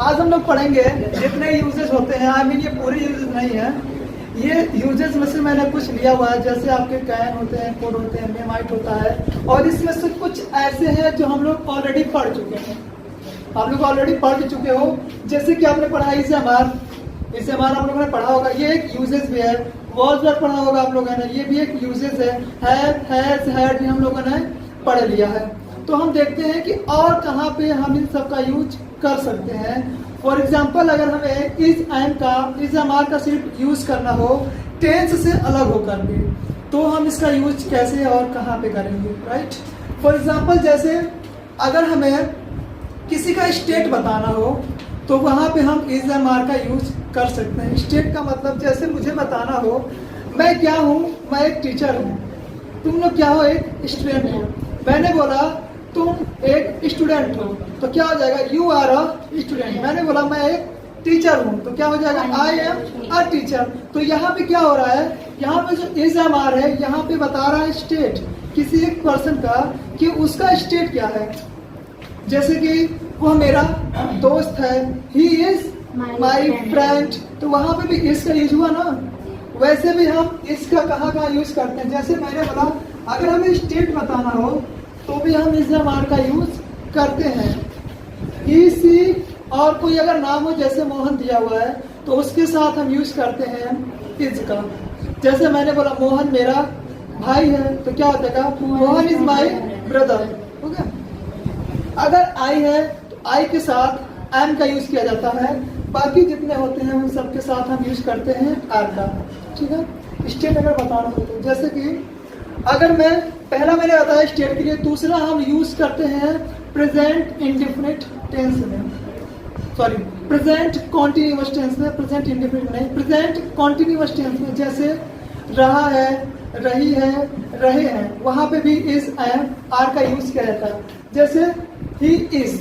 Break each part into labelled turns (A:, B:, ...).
A: आज हम लोग पढ़ेंगे जितने यूजेस होते हैं, आई मीन ये पूरे यूजेस नहीं है, ये यूजेस में से मैंने कुछ लिया हुआ है। जैसे आपके कैन होते हैं, कोड होते हैं, मेमाइट होता है, और इसमें से कुछ ऐसे हैं जो हम लोग ऑलरेडी पढ़ चुके हैं। आप लोग ऑलरेडी पढ़ चुके हो, जैसे कि आपने पढ़ा इसे हमारा आप लोगों ने पढ़ा होगा, ये एक यूजेस भी है। वॉज वर्ड पढ़ा होगा आप लोगों ने, ये भी एक यूजेस है। हैव, हैज, हैड भी हम लोगों ने पढ़ लिया है। तो हम देखते हैं कि और कहाँ पे हम इन सब का यूज कर सकते हैं। फॉर एग्जाम्पल, अगर हमें इज एम का सिर्फ यूज करना हो टेंस से अलग होकर के, तो हम इसका यूज कैसे और कहाँ पे करेंगे, राइट। फॉर एग्जाम्पल, जैसे अगर हमें किसी का स्टेट बताना हो तो वहाँ पे हम इज एम आर का यूज कर सकते हैं। स्टेट का मतलब, जैसे मुझे बताना हो मैं क्या हूँ, मैं एक टीचर हूँ, तुम लोग क्या हो, एक स्टूडेंट हो। मैंने बोला तुम एक स्टूडेंट हो, तो क्या हो जाएगा, यू आर अ स्टूडेंट। मैंने बोला मैं एक टीचर हूँ, तो क्या हो जाएगा, आई एम अ टीचर। तो यहाँ पे क्या हो रहा है, यहाँ पे जो इज एम आर है, यहाँ पे बता रहा है स्टेट किसी एक पर्सन का कि उसका स्टेट क्या है। जैसे कि वो मेरा दोस्त है, ही इज माई फ्रेंड, तो वहाँ पे भी इसका यूज हुआ ना। वैसे भी हम इसका कहाँ यूज करते हैं। जैसे मैंने बोला अगर हमें स्टेट बताना हो तो भी हम इस एम का यूज करते हैं। ही, सी और कोई अगर नाम हो, जैसे मोहन दिया हुआ है, तो उसके साथ हम यूज करते हैं इज का। जैसे मैंने बोला मोहन मेरा भाई है, तो क्या हो जाएगा, मोहन इज माई ब्रदर, हो गया। अगर आई है तो आई के साथ एम का यूज किया जाता है। बाकी जितने होते हैं उन सब के साथ हम यूज करते हैं आर का, ठीक है। स्टेट अगर बताना हो तो, जैसे कि अगर मैंने बताया स्टेट के लिए, दूसरा हम यूज करते हैं प्रेजेंट इंडेफिनिट टेंस में, सॉरी प्रेजेंट कॉन्टिन्यूअस टेंस में, प्रेजेंट इंडेफिनिट नहीं, प्रेजेंट कॉन्टिन्यूअस टेंस में। जैसे रहा है, रही है, रहे हैं, वहां पे भी इज एम आर का यूज किया जाता है। जैसे he is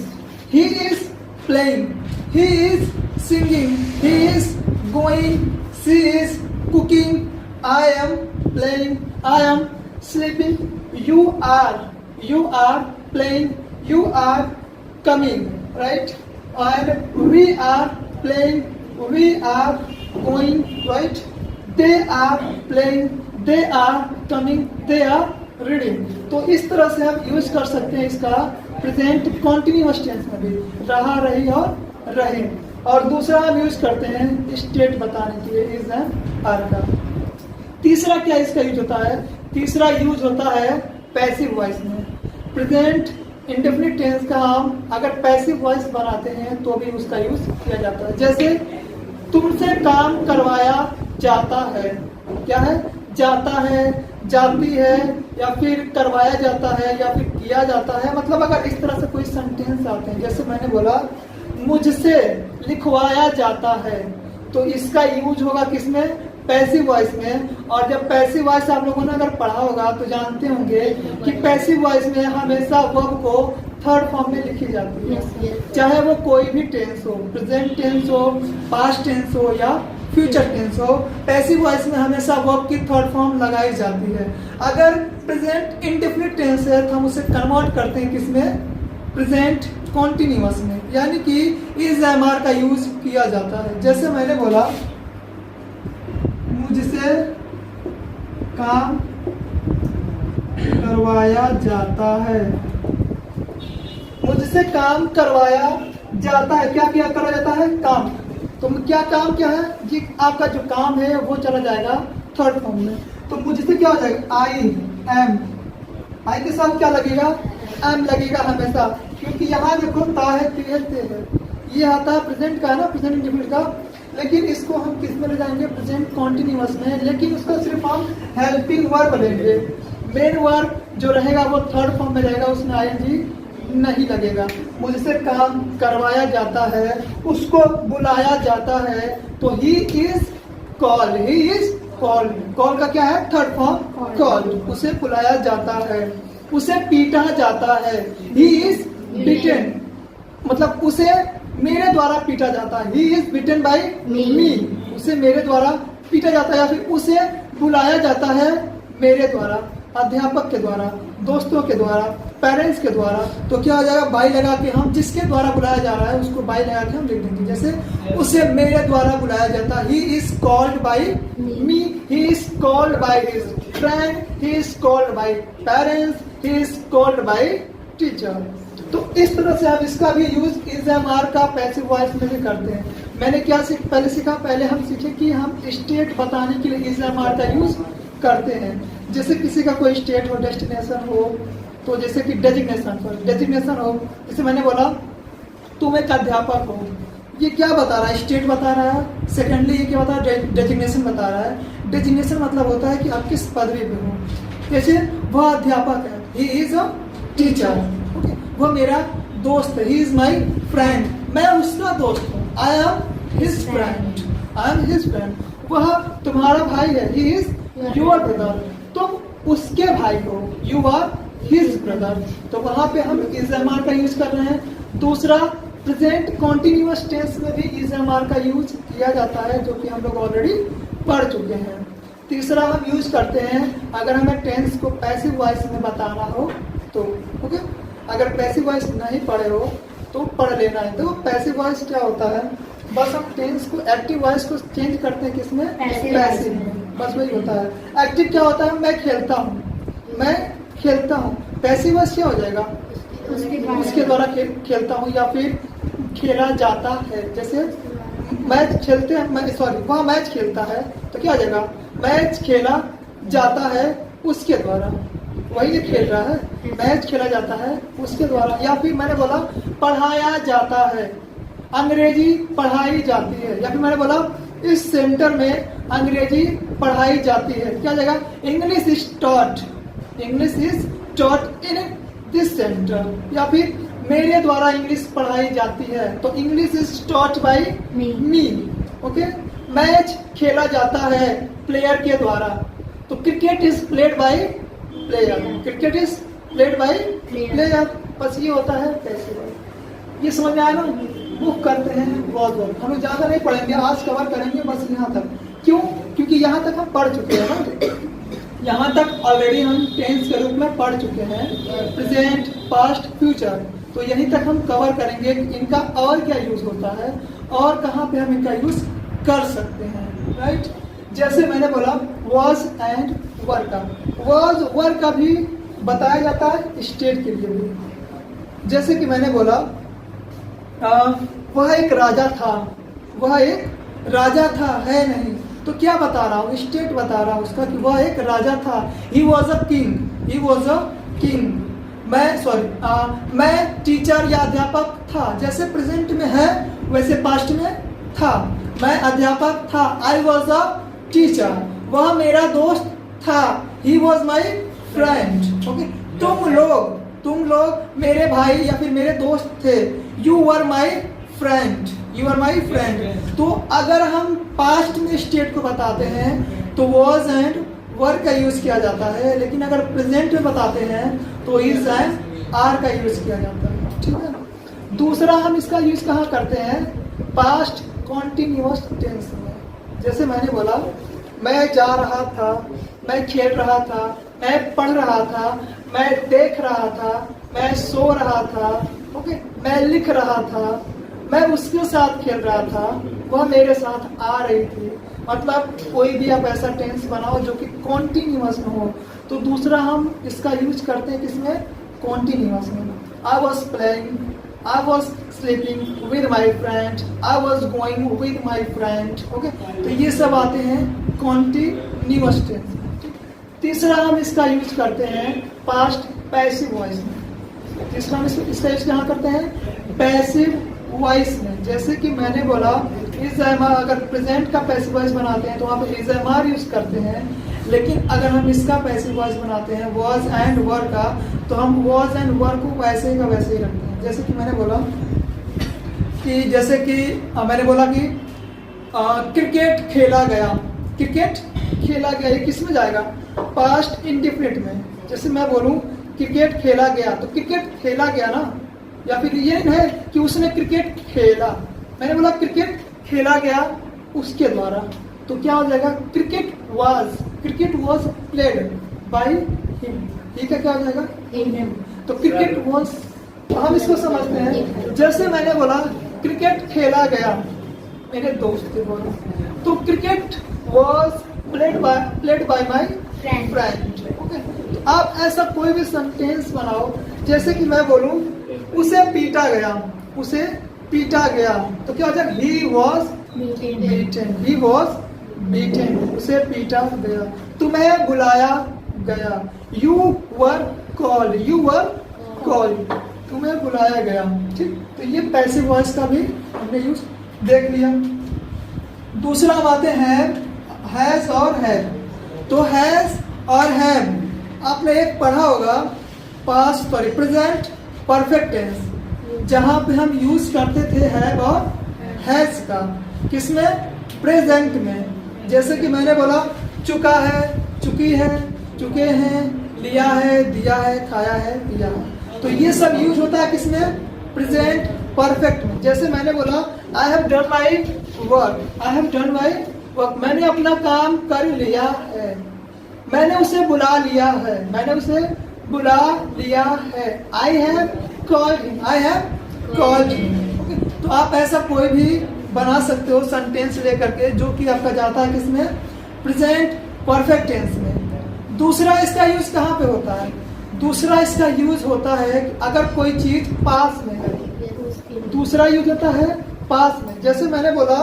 A: playing, he is singing, he is going, she is cooking, I am playing, I am sleeping, you are playing, you are coming, right? And we are playing, we are going, right? They are playing, they are coming, they are reading। तो इस तरह से हम use कर सकते हैं इसका present continuous tense में भी, रहा, रही और रहे। और दूसरा हम यूज करते हैं स्टेट बताने के लिए इज एम आर का। तीसरा क्या इसका यूज होता है, तीसरा यूज होता है पैसिव वॉइस में। प्रेजेंट इंडेफिनिट टेंस का हम अगर पैसिव वॉइस बनाते हैं तो भी उसका यूज किया जाता है। जैसे तुमसे काम करवाया जाता है, क्या है, जाता है, जाती है, या फिर करवाया जाता है, या फिर किया जाता है। मतलब अगर इस तरह से कोई सेंटेंस आते हैं, जैसे मैंने बोला मुझसे लिखवाया जाता है, तो इसका यूज होगा किसमें, पैसिव वॉइस में। और जब पैसिव वॉइस आप लोगों ने अगर पढ़ा होगा तो जानते होंगे कि पैसिव वॉइस में हमेशा वर्ब को थर्ड फॉर्म में लिखी जाती है, चाहे वो कोई भी टेंस हो, प्रेजेंट टेंस हो, पास्ट टेंस हो या फ्यूचर टेंस हो। पैसिव वॉइस में हमेशा वर्ब की थर्ड फॉर्म लगाई जाती है। अगर प्रेजेंट इंडेफिनिट टेंस है तो हम उसे कन्वर्ट करते हैं किसमें, प्रेजेंट कॉन्टिन्यूअस में, यानी कि इज एम आर का यूज किया जाता है। जैसे मैंने बोला मुझसे काम करवाया जाता है, मुझसे काम करवाया जाता है, क्या क्या करा जाता है, काम। तो क्या काम क्या है, ये आपका जो काम है वो चला जाएगा थर्ड फॉर्म में। तो मुझसे क्या हो जाएगा, आई एम, आई के साथ क्या लगेगा, एम लगेगा हमेशा, क्योंकि यहाँ देखो ता है, है, ये आता है प्रेजेंट का है ना, प्रेजेंट इंडेफिनिट का। लेकिन इसको हम किस में ले जाएंगे, प्रेजेंट कॉन्टिन्यूअस में, लेकिन उसका सिर्फ हम हेल्पिंग वर्ब लेंगे। मेन वर्ब जो रहेगा वो थर्ड फॉर्म में रहेगा, उसमें आईएनजी नहीं लगेगा। मुझसे काम करवाया जाता है, उसको बुलाया जाता है, तो he is called, he is called, call का क्या है, थर्ड फॉर्म कॉल्ड, उसे बुलाया जाता है। उसे पीटा जाता है, ही इज बीटन, मतलब उसे मेरे द्वारा पीटा जाता है, ही इज बीटन बाय मी, उसे मेरे द्वारा पीटा जाता है। या फिर उसे बुलाया जाता है मेरे द्वारा, अध्यापक के द्वारा, दोस्तों के द्वारा, पेरेंट्स के द्वारा, तो क्या हो जाएगा, बाई लगा के हम जिसके द्वारा बुलाया जा रहा है उसको बाई लगा के हम लिख देंगे। जैसे उसे मेरे द्वारा बुलाया जाता है, he is called by me, he is called by his friend, he is called by parents, he is called by teacher. तो इस तरह से आप इसका भी यूज इज एम आर का पैसिव वॉइस में भी करते हैं। मैंने क्या पहले सीखा, पहले हम सीखे कि हम स्टेट बताने के लिए इज एम आर का यूज करते हैं। जैसे किसी का कोई स्टेट हो, डेस्टिनेशन हो, तो जैसे कि डेजिग्नेशन हो, जैसे मैंने बोला तुम एक अध्यापक हो, ये क्या बता रहा है, स्टेट बता रहा है। सेकेंडली ये क्या बता रहा है, डेजिग्नेशन बता रहा है। डेजिग्नेशन मतलब होता है कि आप किस पदवी पे हो। जैसे वह अध्यापक है, he is a teacher, okay. वह मेरा दोस्त है, ही इज माई फ्रेंड, मैं उसका दोस्त हूँ, I am his friend, I am his friend. वह तुम्हारा भाई है, ही इज योर ब्रदर, तुम उसके भाई हो, यू आर हिज ब्रदर। तो वहां पे हम इज एम आर का यूज कर रहे हैं। दूसरा, प्रेजेंट कॉन्टिन्यूअस टेंस में भी इज एम आर का यूज किया जाता है, जो कि हम लोग ऑलरेडी पढ़ चुके हैं। तीसरा हम यूज करते हैं अगर हमें टेंस को पैसिव वॉइस में बताना हो तो, ओके। अगर पैसिव वॉइस नहीं पढ़े हो तो पढ़ लेना है। तो पैसिव वॉइस क्या होता है, बस हम टेंस को एक्टिव वॉइस को चेंज करते हैं किसमें, पैसिव में, बस वही होता है। एक्टिव क्या होता है, मैं खेलता हूँ, मैं खेलता हूँ। पैसिव वॉइस क्या हो जाएगा, उसके द्वारा खेलता हूँ या फिर खेला जाता है। जैसे मैच खेलते हैं, सॉरी वह मैच खेलता है तो क्या हो जाएगा, मैच खेला जाता है उसके द्वारा, वही खेल रहा है, मैच खेला जाता है उसके द्वारा। या फिर मैंने बोला पढ़ाया जाता है, अंग्रेजी पढ़ाई जाती है। या फिर मैंने बोला इस सेंटर में अंग्रेजी पढ़ाई जाती है, क्या जाएगा, English is taught, English is taught in this centre. या फिर मेरे द्वारा इंग्लिश पढ़ाई जाती है, तो English is taught by me, okay. Match खेला जाता है प्लेयर के द्वारा, तो cricket is played by player, cricket is played by player. बस ये होता है पैसिव। ये समझ में आया ना, बुक करते हैं बहुत बहुत, हम ज्यादा नहीं पढ़ेंगे, आज कवर करेंगे बस यहाँ तक। क्यों, क्योंकि यहाँ तक हम पढ़ चुके हैं ना, यहाँ तक ऑलरेडी हम टेंस के रूप में पढ़ चुके हैं, प्रेजेंट, पास्ट, फ्यूचर। तो यहीं तक हम कवर करेंगे इनका और क्या यूज होता है और कहाँ पे हम इनका यूज कर सकते हैं, राइट। जैसे मैंने बोला वॉज एंड वर का, वॉज वर का भी बताया जाता है स्टेट के लिए भी। जैसे कि मैंने बोला वह एक राजा था, वह एक राजा था, है नहीं, तो क्या बता रहा हूँ, स्टेट बता रहा हूँ उसका कि वह एक राजा था। He was a king, he was a king. मैं टीचर या अध्यापक था, जैसे प्रेजेंट में है वैसे पास्ट में था, मैं अध्यापक था, आई वॉज अ टीचर। वह मेरा दोस्त था, he was my friend, okay. तुम लोग मेरे भाई या फिर मेरे दोस्त थे, you were my friend, you are my friend. तो अगर हम पास्ट में स्टेट को बताते हैं तो वॉज एंड वर का यूज किया जाता है, लेकिन अगर प्रेजेंट में बताते हैं तो इज एंड आर का यूज किया जाता है, ठीक है। दूसरा हम इसका यूज कहाँ करते हैं, पास्ट कॉन्टिन्यूअस टेंस में। जैसे मैंने बोला मैं जा रहा था, मैं खेल रहा था, मैं पढ़ रहा था, मैं देख रहा था, मैं सो रहा था, ओके, मैं लिख रहा था, मैं उसके साथ खेल रहा था, वह मेरे साथ आ रही थी। मतलब कोई भी आप ऐसा टेंस बनाओ जो कि कॉन्टिन्यूअस में हो, तो दूसरा हम इसका यूज करते हैं किसमें, कॉन्टिन्यूअस में। I was playing, I was sleeping with my friend, I was going with my friend, okay. तो ये सब आते हैं कॉन्टिन्यूअस टेंस में। तीसरा हम इसका यूज करते हैं पास्ट पैसिव वॉइस में। तीसरा हम इसका यूज कहाँ करते हैं, पैसिव वॉइस में। जैसे कि मैंने बोला इज एम आर, अगर प्रेजेंट का पैसिव वॉइस बनाते हैं तो वहाँ पे इज एम आर यूज करते हैं, लेकिन अगर हम इसका पैसिव वॉइस बनाते हैं वॉज एंड वर का, तो हम वॉज एंड वर को वैसे का वैसे ही रखते हैं। जैसे कि मैंने बोला मैंने बोला कि क्रिकेट खेला गया, क्रिकेट खेला गया, ये किस में जाएगा, पास्ट इंडेफिनिट में। जैसे मैं बोलूँ क्रिकेट खेला गया, तो क्रिकेट खेला गया ना, या फिर ये है कि उसने क्रिकेट खेला, मैंने बोला क्रिकेट खेला गया उसके द्वारा, तो क्या हो जाएगा, cricket was played by him, ठीक है, क्या हो जाएगा, तो क्रिकेट वॉज, हम इसको समझते हैं जैसे मैंने बोला क्रिकेट खेला गया मेरे दोस्त के द्वारा, तो cricket was played by my friend. Okay, तो आप ऐसा कोई भी सेंटेंस बनाओ जैसे कि मैं बोलूं उसे पीटा गया, उसे पीटा गया, तो क्या हो जाएगा? He was beaten, he was beaten, उसे पीटा गया। तुम्हें बुलाया गया, you were called, you were called, तुम्हें बुलाया गया। ठीक, तो ये पैसिव वॉइस का भी हमने यूज देख लिया। दूसरा हम आते हैं हैज और हैव। तो हैज और हैव आपने एक पढ़ा होगा past sorry present perfect tense, जहां पे हम यूज करते थे हैव और हैज का, किसमें? प्रेजेंट में। जैसे कि मैंने बोला चुका है, चुकी है, चुके हैं, लिया है, दिया है, खाया है, पिया है, तो ये सब यूज होता है किसमें? प्रेजेंट परफेक्ट में। जैसे मैंने बोला I have done my work, I have done my work, मैंने अपना काम कर लिया है, मैंने उसे बुला लिया है, मैंने उसे बुला लिया है, I have called him, I have called him. तो आप ऐसा कोई भी बना सकते हो सेंटेंस लेकर के जो कि आपका जाता है किसमें? प्रेजेंट परफेक्ट टेंस में। दूसरा इसका यूज कहाँ पे होता है? दूसरा इसका यूज होता है अगर कोई चीज पास में है, दूसरा यूज होता है पास में। जैसे मैंने बोला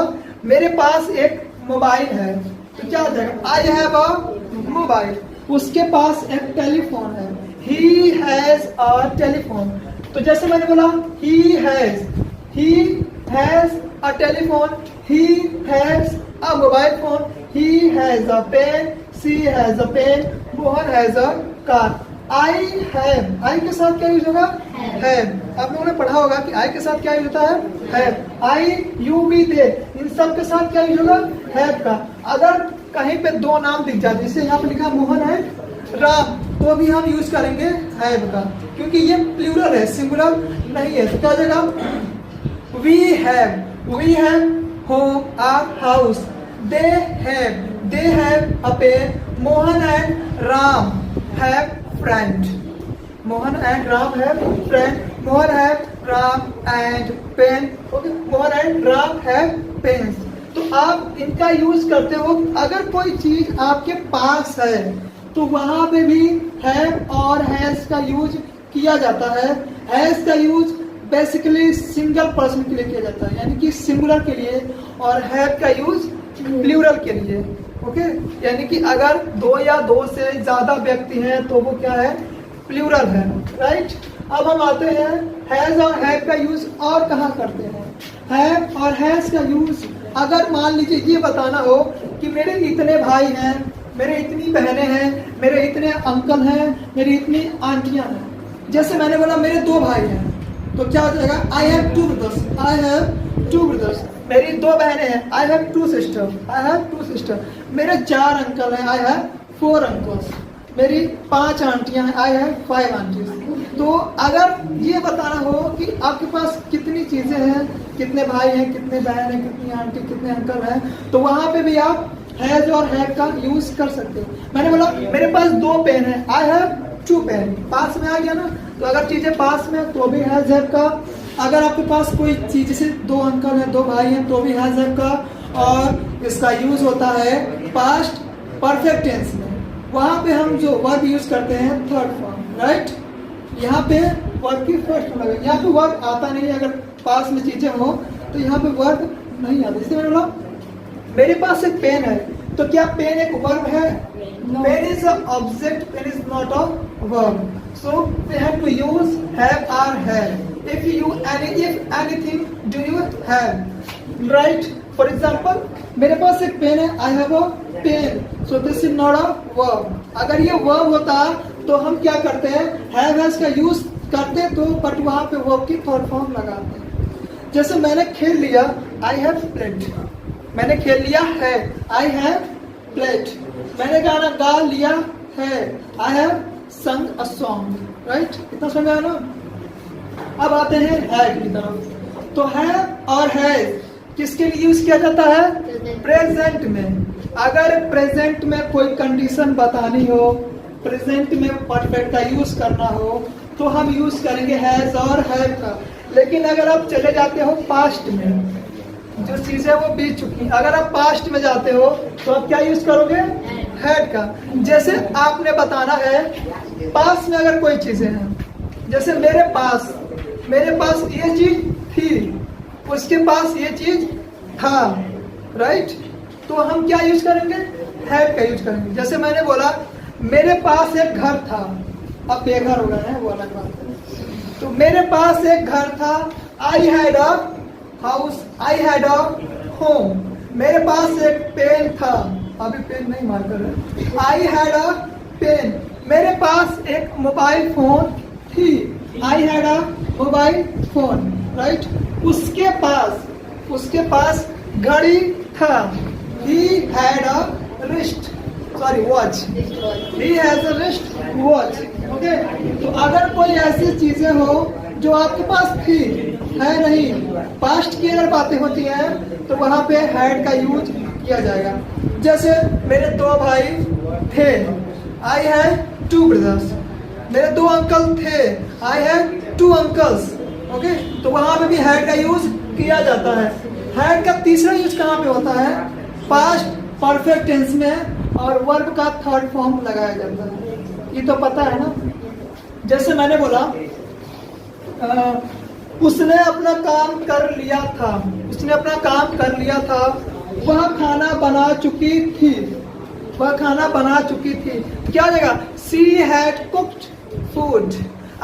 A: मेरे पास एक मोबाइल है, तो क्या हो जाएगा? आई हैव अ मोबाइल, उसके पास एक टेलीफोन है, ही हैज अ टेलीफोन। तो जैसे मैंने बोला he has a telephone, he has a mobile phone, he has a pen, she has a pen, Mohan has a car. I have, I के साथ क्या यूज होगा? हैव। आप लोगों ने पढ़ा होगा कि आई के साथ क्या यूज होता है? हैव। आई, यू, वी, दे, इन सब के साथ क्या यूज होगा? हैव का। अगर कहीं पे दो नाम दिख जाए, जैसे यहाँ पे लिखा मोहन है, राम, तो भी हम यूज करेंगे हैव का, क्योंकि ये प्लूरल है, सिंगुलर नहीं है। तो क्या हो जाएगा? We have home, our house, they have a pen, Mohan and Ram have friend, Mohan and Ram have friend, Mohan have Ram and pen, okay, Mohan and Ram have pens. तो आप इनका यूज करते हो अगर कोई चीज आपके पास है, तो वहां पे भी हैव और हैज का यूज किया जाता है। हैज का यूज बेसिकली सिंगल पर्सन के लिए किया जाता है, यानी कि सिंगुलर के लिए, और हैव का यूज प्लूरल के लिए। ओके, यानी कि अगर दो या दो से ज्यादा व्यक्ति हैं तो वो क्या है? प्लूरल है, राइट। अब हम आते हैं हैज और हैव का यूज और कहाँ करते हैं? हैव और हैज का यूज अगर मान लीजिए ये बताना हो कि मेरे इतने भाई हैं, मेरे इतनी बहनें हैं, मेरे इतने अंकल हैं, मेरी इतनी आंटियां हैं। जैसे मैंने बोला मेरे दो भाई हैं, तो क्या हो जाएगा? I have two brothers, I have two brothers. मेरी दो बहनें हैं, I have two sister, I have two sister. मेरे 4 अंकल हैं, आई हैव 4 अंकल्स। मेरी 5 आंटियां हैं, आई हैव 5 आंटीज। तो अगर ये बताना हो कि आपके पास कितनी चीजें हैं, कितने भाई हैं, कितने बहन हैं, कितनी आंटी, कितने अंकल हैं, तो वहां पे भी आप हैज और हैव का यूज कर सकते हो। मैंने बोला मेरे पास 2 पेन है, आई हैव 2 पेन, पास में आ गया ना। तो अगर चीजें पास में तो भी हैज हैव का। अगर आपके पास कोई चीज से 2 अंकल हैं, 2 भाई हैं, तो भी हैज हैव का। और इसका यूज होता है पास्ट परफेक्ट टेंस में। वहां पे हम जो वर्ब यूज करते हैं थर्ड फॉर्म, राइट। यहाँ पे वर्ब की फर्स्ट फॉर्म लगे, यहाँ पे वर्ब आता नहीं है। अगर पास में चीजें हो तो यहाँ पे वर्ब नहीं आता। इसलिए मैंने बोला मेरे पास एक पेन है, तो क्या पेन एक वर्ब है? Pen is a object, pen is not a verb. So we have to use have और have. if anything do you have, right? For example, मेरे पास एक पेन है, I have a pen, so this is not a verb. अगर ये verb होता तो हम क्या करते हैं? have has का यूज करते, तो बट वहां पे verb की थर्ड फॉर्म लगाते हैं। जैसे मैंने खेल लिया, I have played, मैंने खेल लिया है, I have played। मैंने गाना गा लिया है, I have sung a song, right? इतना समझ आया ना। अब आते हैं हैव की तरफ। तो हैव और हैज किसके लिए यूज किया जाता है? प्रेजेंट में। अगर प्रेजेंट में कोई कंडीशन बतानी हो, प्रेजेंट में परफेक्ट का यूज करना हो, तो हम यूज करेंगे हैज और हैव का। लेकिन अगर आप चले जाते हो पास्ट में, जो चीजें वो बीत चुकी हैं, अगर आप पास्ट में जाते हो तो आप क्या यूज करोगे? हैड का। जैसे आपने बताना है पास में अगर कोई चीजें हैं, जैसे मेरे पास ये चीज थी, उसके पास ये चीज था, राइट? तो हम क्या यूज करेंगे? हैड का यूज करेंगे। जैसे मैंने बोला मेरे पास एक घर था, अब बेघर हो गया है वो अलग बात है। तो मेरे पास एक घर था, I had a house, I had a home. मेरे पास एक पेन था, अभी पेन नहीं मार्कर है, आई हैड अ पेन। मेरे पास एक मोबाइल फोन थी, I had a mobile phone, right? उसके पास घड़ी था, he had a watch, he has a wrist watch, okay? तो अगर कोई ऐसी चीजें हो जो आपके पास थी, है नहीं, पास्ट की अगर बातें होती हैं तो वहां पे हैड का यूज किया जाएगा। जैसे मेरे 2 भाई थे, आई हैड 2 ब्रदर्स। मेरे 2 अंकल थे, आई हैड 2 अंकल्स, ओके? तो वहां पे भी हैड का यूज किया जाता है। हैड का तीसरा यूज कहाँ पे होता है? पास्ट परफेक्ट टेंस में, और वर्ब का थर्ड फॉर्म लगाया जाता है। ये तो पता है ना? जैसे मैंने बोला उसने अपना काम कर लिया था, उसने अपना काम कर लिया था, वह खाना बना चुकी थी, वह खाना बना चुकी थी। क्या जगह? She had cooked food,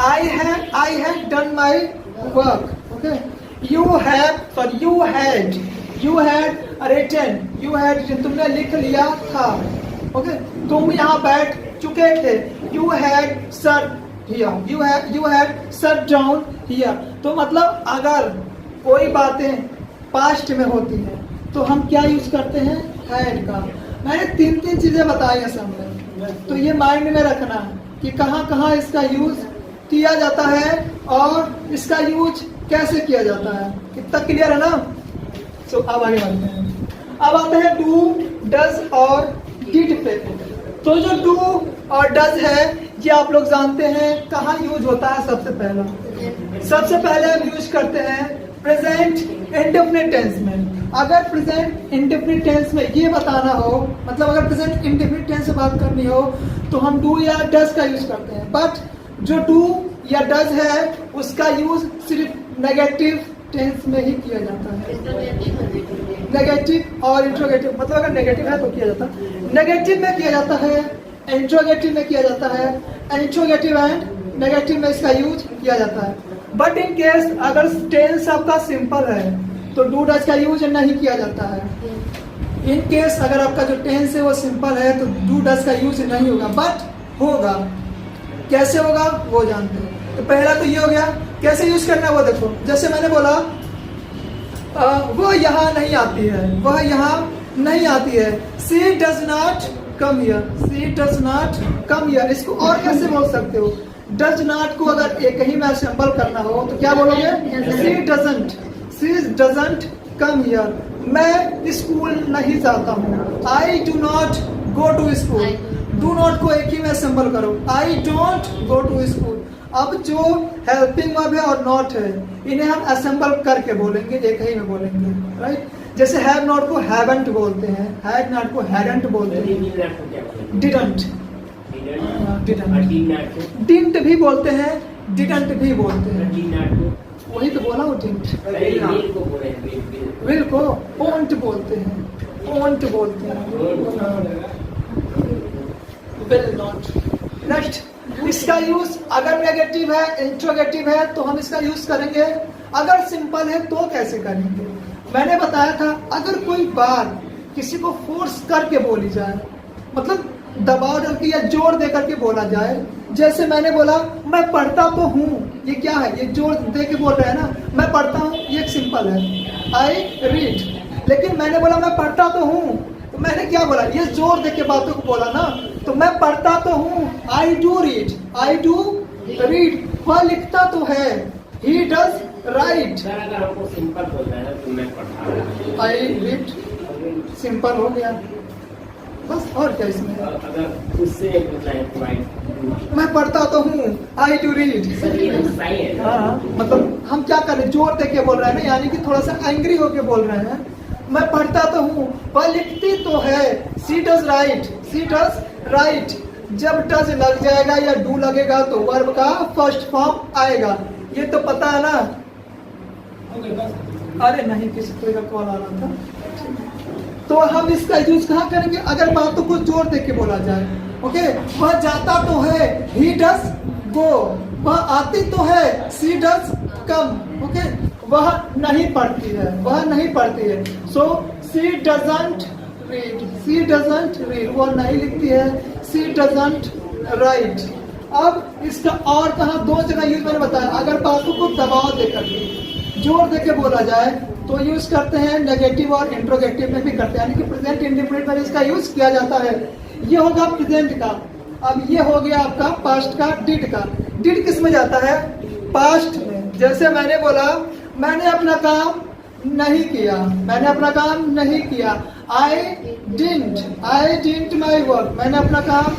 A: I had done my work, okay? You had written, तुमने लिख लिया था, ओके? तुम यहाँ बैठ चुके थे, you had sat here, you had sat down here। तो मतलब अगर कोई बातें पास्ट में होती हैं तो हम क्या यूज करते हैं? हैड का। मैंने 3 चीजें बताई हैं सामने, तो ये माइंड में रखना कि कहाँ कहाँ इसका यूज किया जाता है और इसका यूज कैसे किया जाता है। कितना क्लियर है ना? सो अब आगे बढ़ते हैं। अब आते हैं डू, डज और डिड पे। तो जो डू और डज है ये आप लोग जानते हैं कहाँ यूज होता है। सबसे पहले हम यूज करते हैं प्रेजेंट इंडेफिनिट टेंस में। अगर प्रेजेंट इंडेफिनिट टेंस में ये बताना हो, मतलब अगर प्रेजेंट इंडेफिनिट टेंस से बात करनी हो तो हम डू या डज का यूज करते हैं। बट जो डू या डज है उसका यूज सिर्फ नेगेटिव टेंस में ही किया जाता है। नेगेटिव और इंट्रोगेटिव, मतलब अगर नेगेटिव है तो किया जाता है, नेगेटिव में किया जाता है, इंट्रोगेटिव में किया जाता है, इंट्रोगेटिव एंड नेगेटिव में इसका यूज किया जाता है। बट इन केस अगर टेंस आपका सिंपल है तो डू डज का यूज नहीं किया जाता है। इन केस अगर आपका जो टेंस है वो सिंपल है तो डू डज का यूज नहीं होगा, बट होगा। कैसे होगा वो जानते हैं। तो पहला तो ये हो गया, कैसे यूज करना है वो देखो। जैसे मैंने बोला वो यहाँ नहीं आती है, वह यहाँ नहीं आती है। She does not come here, she does not come here. इसको और कैसे बोल सकते हो? डज नॉट को अगर एक ही में असेंबल करना हो तो क्या बोलोगे? She doesn't come here. मैं स्कूल नहीं जाता हूँ, I do not go to school. Do not को एक ही में असेंबल करो, I don't go to school. अब जो हेल्पिंग वर्ब है और नॉट है इन्हें हम असेंबल करके बोलेंगे, एक ही में बोलेंगे, राइट? जैसे हैव नॉट को हैवंट बोलते हैं, हैड नॉट को हैडंट बोलते हैं, डिडंट डिडंट भी बोलते हैं, डिडंट भी बोलते हैं। वही तो बोला वो डिडंट। विल को वोंट बोलते हैं, वोंट बोलते हैं, विल नॉट। नेक्स्ट, इसका यूज अगर नेगेटिव है, इंट्रोगेटिव है तो हम इसका यूज करेंगे। अगर सिंपल है तो कैसे करेंगे? मैंने बताया था अगर कोई बात किसी को फोर्स करके बोली जाए, मतलब दबाव डाल के या जोर दे करके बोला जाए, जैसे मैंने बोला मैं पढ़ता तो हूँ, ये क्या है? ये जोर दे के बोल रहा है ना, मैं पढ़ता हूँ, ये एक सिंपल है, आई रीड। लेकिन मैंने बोला मैं पढ़ता तो हूँ, तो मैंने क्या बोला? ये जोर दे के बातों को बोला ना, तो मैं पढ़ता तो हूँ, I do read, I do read. वह लिखता तो है, ही डज राइट।
B: अगर आपको सिंपल बोलना है तो मैं पढ़ता हूँ,
A: आई रीड, सिंपल हो गया। बस, और क्या इसमें।
B: अगर उससे
A: मैं पढ़ता तो हूँ, आई टू रीड। हाँ, मतलब हम क्या कर रहे हैं, जोर दे के बोल रहे हैं ना, यानी कि थोड़ा सा एंग्री होके बोल रहे हैं। मैं पढ़ता तो हूँ, वह लिखती तो है। She does write, she does write. जब डज लग जाएगा या डू लगेगा तो वर्ब का फर्स्ट फॉर्म आएगा, ये तो पता है ना। अरे नहीं, किसी कोई का कॉल आ रहा था। तो हम इसका यूज कहाँ करेंगे, अगर बातों को जोर दे के बोला जाए। ओके, वह जाता तो है, ही डज गो। वह आती तो है, सी डज कम। ओके, वह नहीं पढ़ती है, वह नहीं पढ़ती है। So she doesn't read, she doesn't read, वह नहीं लिखती है, सी डजंट राइट। अब इसका और कहाँ दो जगह यूज मैंने बताया। अगर बातों को दबाव देकर जोर दे के बोला जाए तो यूज करते हैं, नेगेटिव और इंट्रोगेटिव में भी करते हैं, यानी कि प्रेजेंट इंडेफिनिट में इसका यूज किया जाता है। ये होगा प्रेजेंट का। अब ये हो गया आपका पास्ट का, डिड का। डिड किस में जाता है, पास्ट में। जैसे मैंने बोला, मैंने अपना काम नहीं किया, मैंने अपना काम नहीं किया। आई डिडंट माई वर्क, मैंने अपना काम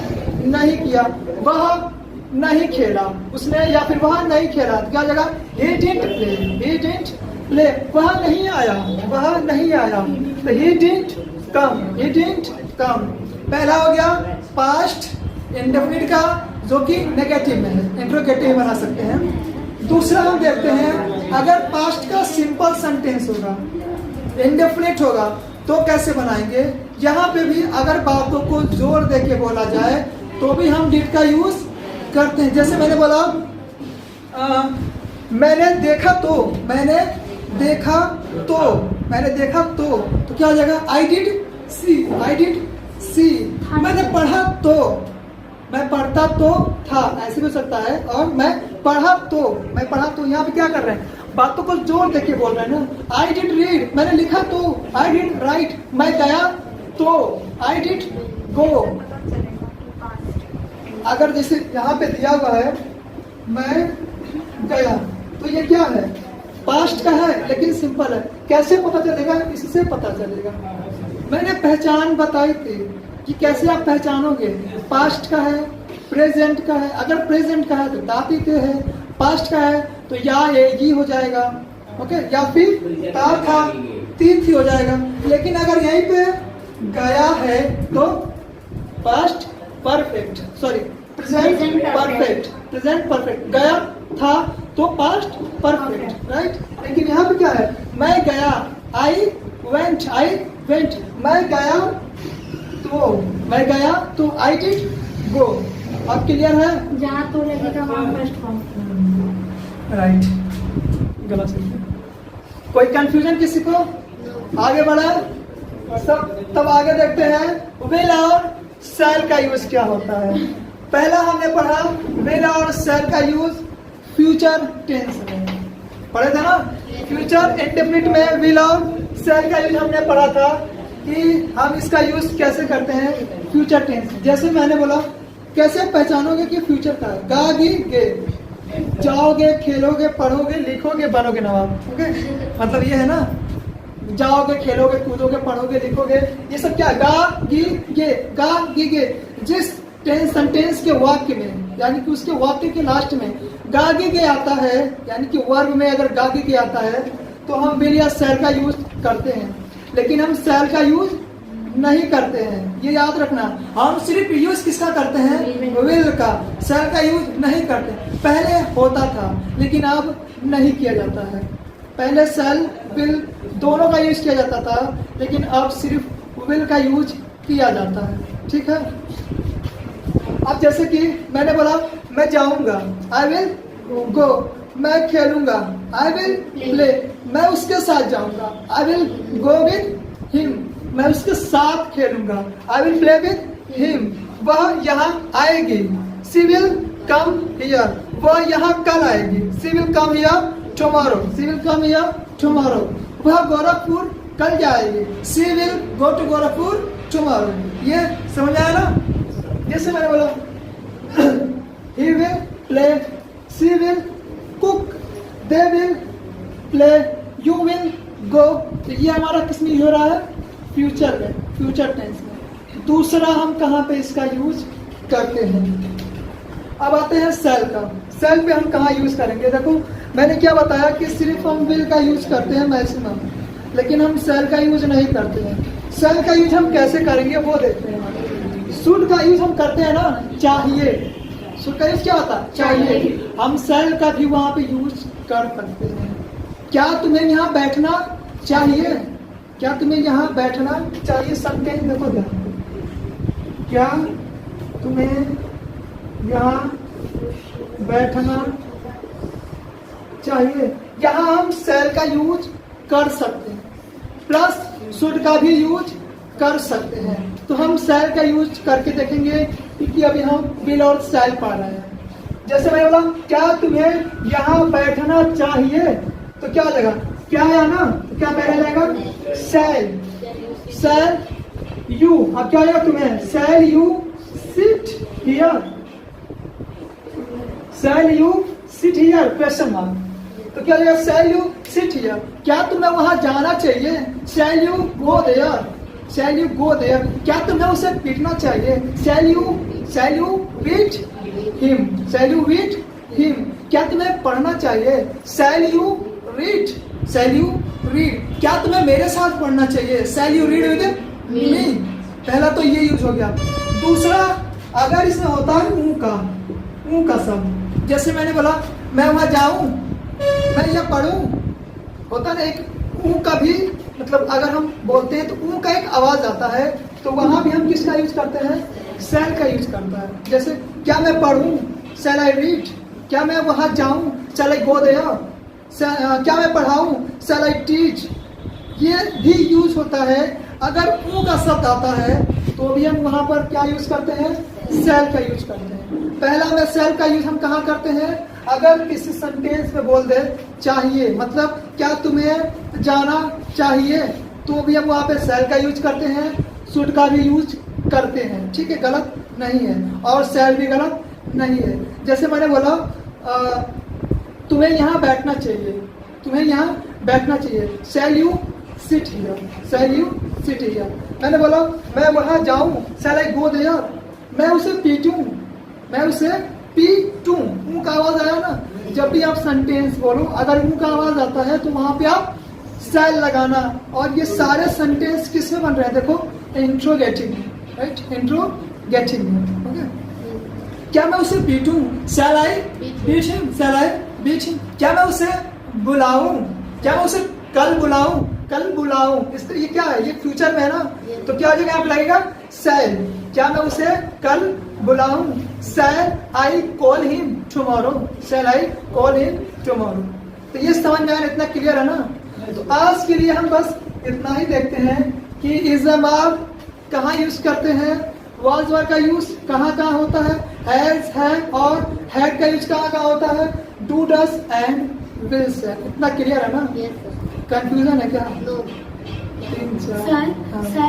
A: नहीं किया। वह नहीं खेला उसने, या फिर वह नहीं खेला, क्या जगह, he didn't play, वह नहीं आया, वह नहीं आया, तो he didn't come। पहला हो गया पास्ट इंडेफिनिट का, जो कि नेगेटिव में है, इंट्रोगेटिव बना सकते हैं। दूसरा हम देखते हैं, अगर पास्ट का सिंपल सेंटेंस होगा, इंडेफिनिट होगा, तो कैसे बनाएंगे। यहाँ पे भी अगर बातों को जोर दे के बोला जाए तो भी हम डिड का यूज करते हैं। जैसे मैंने बोला, मैंने देखा तो, मैंने देखा तो, मैंने देखा तो क्या हो जाएगा, आई डिड सी। मैंने पढ़ा तो, मैं पढ़ता तो था, ऐसे भी हो सकता है। और मैं पढ़ा तो, यहाँ पे क्या कर रहे हैं, बातों को जोर देके बोल रहे हैं ना। आई डिड रीड, मैंने लिखा तो, आई डिड राइट। मैं गया तो, आई डिड गो। अगर जैसे यहाँ पे दिया हुआ है, मैं गया, तो ये क्या है, पास्ट का है लेकिन सिंपल है। कैसे पता चलेगा, इससे पता चलेगा। मैंने पहचान बताई थी कि कैसे आप पहचानोगे, पास्ट का है, प्रेजेंट का है। अगर प्रेजेंट का है तो दाती थे है, पास्ट का है तो या ये हो जाएगा। ओके, या फिर था तीन थी हो जाएगा। लेकिन अगर यहीं पे गया है तो past perfect, sorry present perfect. गया था तो पास्ट परफेक्ट, राइट। लेकिन यहाँ पे क्या है, मैं गया, आई वेंट। मैं गया तो आई डिड गो। अब क्लियर है,
C: जहाँ तो लगेगा वहाँ फर्स्ट फॉर्म,
A: राइट। गलत है, कोई कंफ्यूजन किसी को, आगे बढ़ा सब। तब आगे देखते हैं विल और शैल का यूज क्या होता है। पहला हमने पढ़ा विल और शैल का यूज फ्यूचर टेंस में पढ़े थे ना। फ्यूचर इंडेफिनिट में विल और शैल का यूज हमने पढ़ा था कि हम इसका यूज कैसे करते हैं फ्यूचर टेंस। जैसे मैंने बोला, कैसे पहचानोगे कि फ्यूचर का है, गागी गे, जाओगे, खेलोगे, पढ़ोगे, लिखोगे, बनोगे नवाब। ओके, मतलब ये है ना, जाओगे, खेलोगे, कूदोगे, पढ़ोगे, लिखोगे, ये सब क्या, गा गी गे। जिस सेंटेंस के वाक्य में, यानी कि उसके वाक्य के लास्ट में गागी गे आता है, यानी कि वर्ब में अगर गागी गे आता है तो हम विल या शैल का यूज करते हैं। लेकिन हम शैल का यूज नहीं करते हैं, ये याद रखना। हम सिर्फ यूज किसका करते हैं, विल का। शैल का यूज नहीं करते। पहले होता था लेकिन अब नहीं किया जाता है। पहले शैल विल दोनों का यूज किया जाता था, लेकिन अब सिर्फ विल का यूज किया जाता है। ठीक है। अब जैसे कि मैंने बोला, मैं जाऊंगा, आई विल गो। मैं खेलूंगा, आई विल प्ले। मैं उसके साथ जाऊंगा, I will go with him. मैं उसके साथ खेलूंगा, I will play with him. वह यहाँ आएगी, सी विल कम हियर। वह यहाँ कल आएगी, she will come here tomorrow. She will come here tomorrow. वह गोरखपुर कल जाएगी, she will go to Gorakhpur tomorrow. ये समझ आया ना। जैसे मैंने बोला, he will play, she will cook, they will play, you will go। तो ये हमारा किस में हो रहा है, फ्यूचर में, फ्यूचर टेंस में। दूसरा हम कहाँ पे इसका यूज करते हैं। अब आते हैं सेल का। सेल पे हम कहाँ यूज करेंगे। देखो मैंने क्या बताया कि सिर्फ हम विल का यूज करते हैं मैक्सिमम, लेकिन हम सेल का यूज नहीं करते हैं। सेल का यूज हम कैसे करेंगे वो देखते हैं। शुड का यूज हम करते हैं ना, चाहिए। शुड का यूज क्या होता है, चाहिए। हम सेल का भी वहां पे यूज कर सकते हैं। क्या तुम्हें यहाँ बैठना चाहिए, क्या तुम्हें यहाँ बैठना चाहिए। सेंटेंस देखो क्या तुम्हें यहाँ बैठना चाहिए, यहाँ हम सेल का यूज कर सकते हैं। प्लस शुड का भी यूज कर सकते हैं। तो हम सेल का यूज करके देखेंगे क्योंकि अभी हम विल और सेल पढ़ रहे हैं। जैसे मैंने बोला क्या तुम्हें यहाँ बैठना चाहिए, तो क्या लगेगा, क्या है ना, तो क्या पहले जाएगा सेल, सेल यू। अब क्या आएगा तुम्हें, shall you sit here, shall you sit here question mark. तो क्या लगेगा, सेल यू सिट हियर। क्या तुम्हें वहां जाना चाहिए, shall you go there, shall you go there. क्या तुम्हें उसे पीटना चाहिए, shall you beat him, shall you beat him. क्या तुम्हें पढ़ना चाहिए, shall you read, shall you read. क्या तुम्हें मेरे साथ पढ़ना चाहिए, shall you read with me. पहला तो ये यूज हो गया। दूसरा अगर इसमें होता है ऊ का शब्द, जैसे मैंने बोला मैं वहां जाऊं, मैं यह पढ़ूं, होता ना एक ऊ का भी मतलब अगर हम बोलते हैं तो ऊ का एक आवाज आता है, तो वहां भी हम किसका यूज करते हैं, सेल का यूज करता है। जैसे क्या मैं पढ़ूं, सेल आई रीड। क्या मैं वहां जाऊं, सेल आई गो देयर। क्या मैं पढ़ाऊं, सेल आई टीच। ये भी यूज होता है। अगर ऊ का शब्द आता है तो भी हम वहां पर क्या यूज करते हैं, सेल का यूज करते हैं। पहला में सेल का यूज हम कहाँ करते हैं, अगर किसी सेंटेंस में बोल दे चाहिए, मतलब क्या तुम्हें जाना चाहिए, तो भी हम वहां पे सेल का यूज करते हैं, शुड का भी यूज करते हैं। ठीक है, गलत नहीं है और सेल भी गलत नहीं है। जैसे मैंने बोला तुम्हें यहाँ बैठना चाहिए, तुम्हें यहाँ बैठना चाहिए, shall you sit here, shall you sit here. मैंने बोला मैं वहां जाऊं, सेल आई गो देयर। मैं उसे पीटूं, मैं उसे पीटूं। ऊ का आवाज आया ना, जब भी आप सेंटेंस बोलो अगर ऊ का आवाज आता है तो वहां पे आप सेल लगाना। और ये सारे सेंटेंस किस में बन रहे हैं, देखो इंट्रोगेटिव, राइट, इंट्रोगेटिव। ओके, क्या मैं उसे पीटूं, cell I beat him, cell I beat him. क्या मैं उसे बुलाऊं, क्या मैं उसे कल बुलाऊं, कल बुलाऊं। इस तरह ये क्या है, ये फ्यूचर में है ना, तो क्या हो जाएगा, आप लगेगा सेल। क्या मैं उसे कल बुलाऊं, shall I call him tomorrow, shall I call him tomorrow. तो ये समझ में आया, इतना क्लियर है ना। तो आज के लिए हम बस इतना ही देखते हैं कि इज़्मार कहाँ यूज करते हैं, वाज वर का यूज कहाँ कहाँ होता है, हैज हैव और हैड का यूज कहाँ कहाँ होता है, डू डस एंड विल्स है। इतना क्लियर है ना, कंफ्यूजन है क्या,
C: No.
A: 3 4
C: Sir,